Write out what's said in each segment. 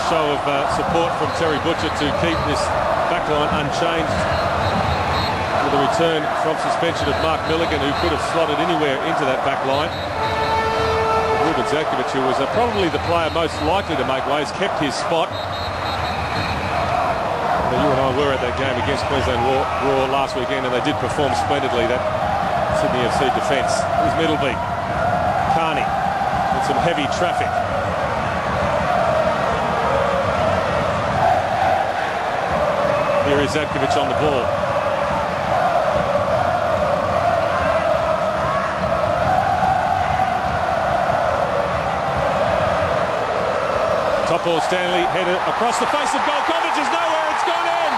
show of support from Terry Butcher to keep this backline unchanged. With the return from suspension of Mark Milligan, who could have slotted anywhere into that backline. Ruben Zakovic, who was probably the player most likely to make waves, kept his spot. Now, you and I were at that game against Queensland Roar last weekend, and they did perform splendidly, that Sydney FC defence. Here's Middleby, Carney, and some heavy traffic. Here is Zakovic on the ball. Top ball, Stanley, headed across the face of goal. Kovic is nowhere, it's gone in!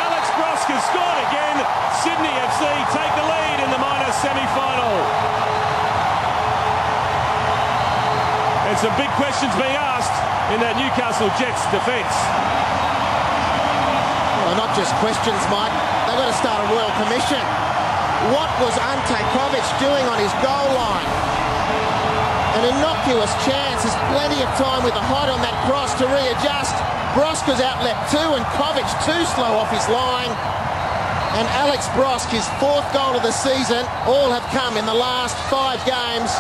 Alex Brosk has scored again. Sydney FC take the lead in the minor semi-final. And some big questions being asked in that Newcastle Jets defence. Well, not just questions, Mike. They've got to start a royal commission. What was Ante Kovic doing on his goal line? An innocuous chance. There's plenty of time with the height on that cross to readjust. Broska's outlet too, and Kovic too slow off his line. And Alex Brosk, his fourth goal of the season, all have come in the last 5 games,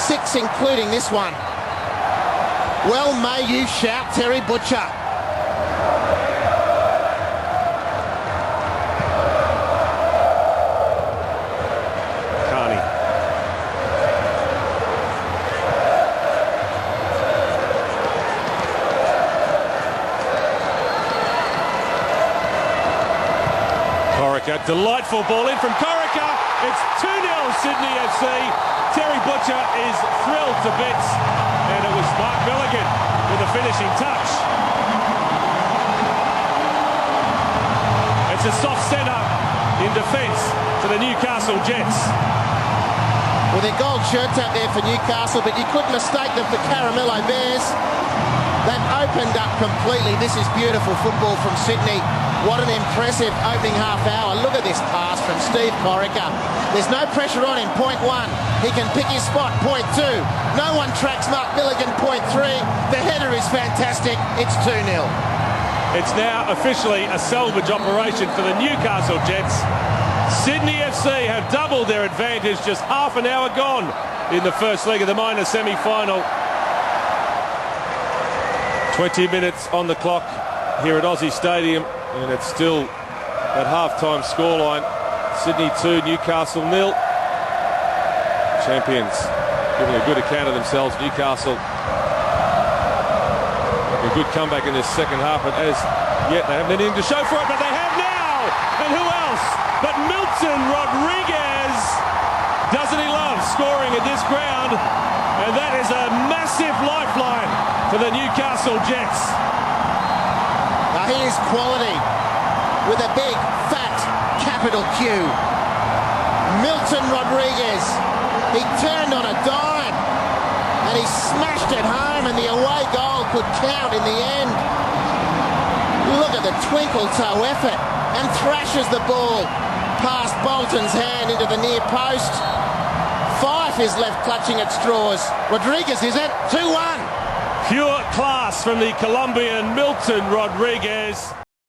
6 including this one. Well may you shout, Terry Butcher. Delightful ball in from Corica. It's 2-0 Sydney FC. Terry Butcher is thrilled to bits, and it was Mark Milligan with the finishing touch. It's a soft centre in defence for the Newcastle Jets. Well, they're gold shirts out there for Newcastle, but you couldn't mistake them for Caramello Bears. They've opened up completely. This is beautiful football from Sydney. What an impressive opening half hour. Look at this pass from Steve Corica. There's no pressure on him, point 1. He can pick his spot, point 2. No one tracks Mark Milligan, point 3. The header is fantastic. It's 2-0. It's now officially a salvage operation for the Newcastle Jets. Sydney FC have doubled their advantage, just half an hour gone in the first leg of the minor semi-final. 20 minutes on the clock here at Aussie Stadium, and it's still that half-time scoreline. Sydney 2, Newcastle 0. Champions giving a good account of themselves. Newcastle a good comeback in this second half, but as yet they haven't anything to show for it, but they have now! And who else but Milton Rodriguez? Doesn't he love scoring at this ground? And that is a massive lifeline for the Newcastle Jets. Now here's quality with a big, fat, capital Q. Milton Rodriguez. He turned on a dime and he smashed it home, and the away goal could count in the end. Look at the twinkle toe effort, and thrashes the ball past Bolton's hand into the near post. Fife is left clutching at straws. Rodriguez is it? 2-1. Pure class from the Colombian Milton Rodriguez.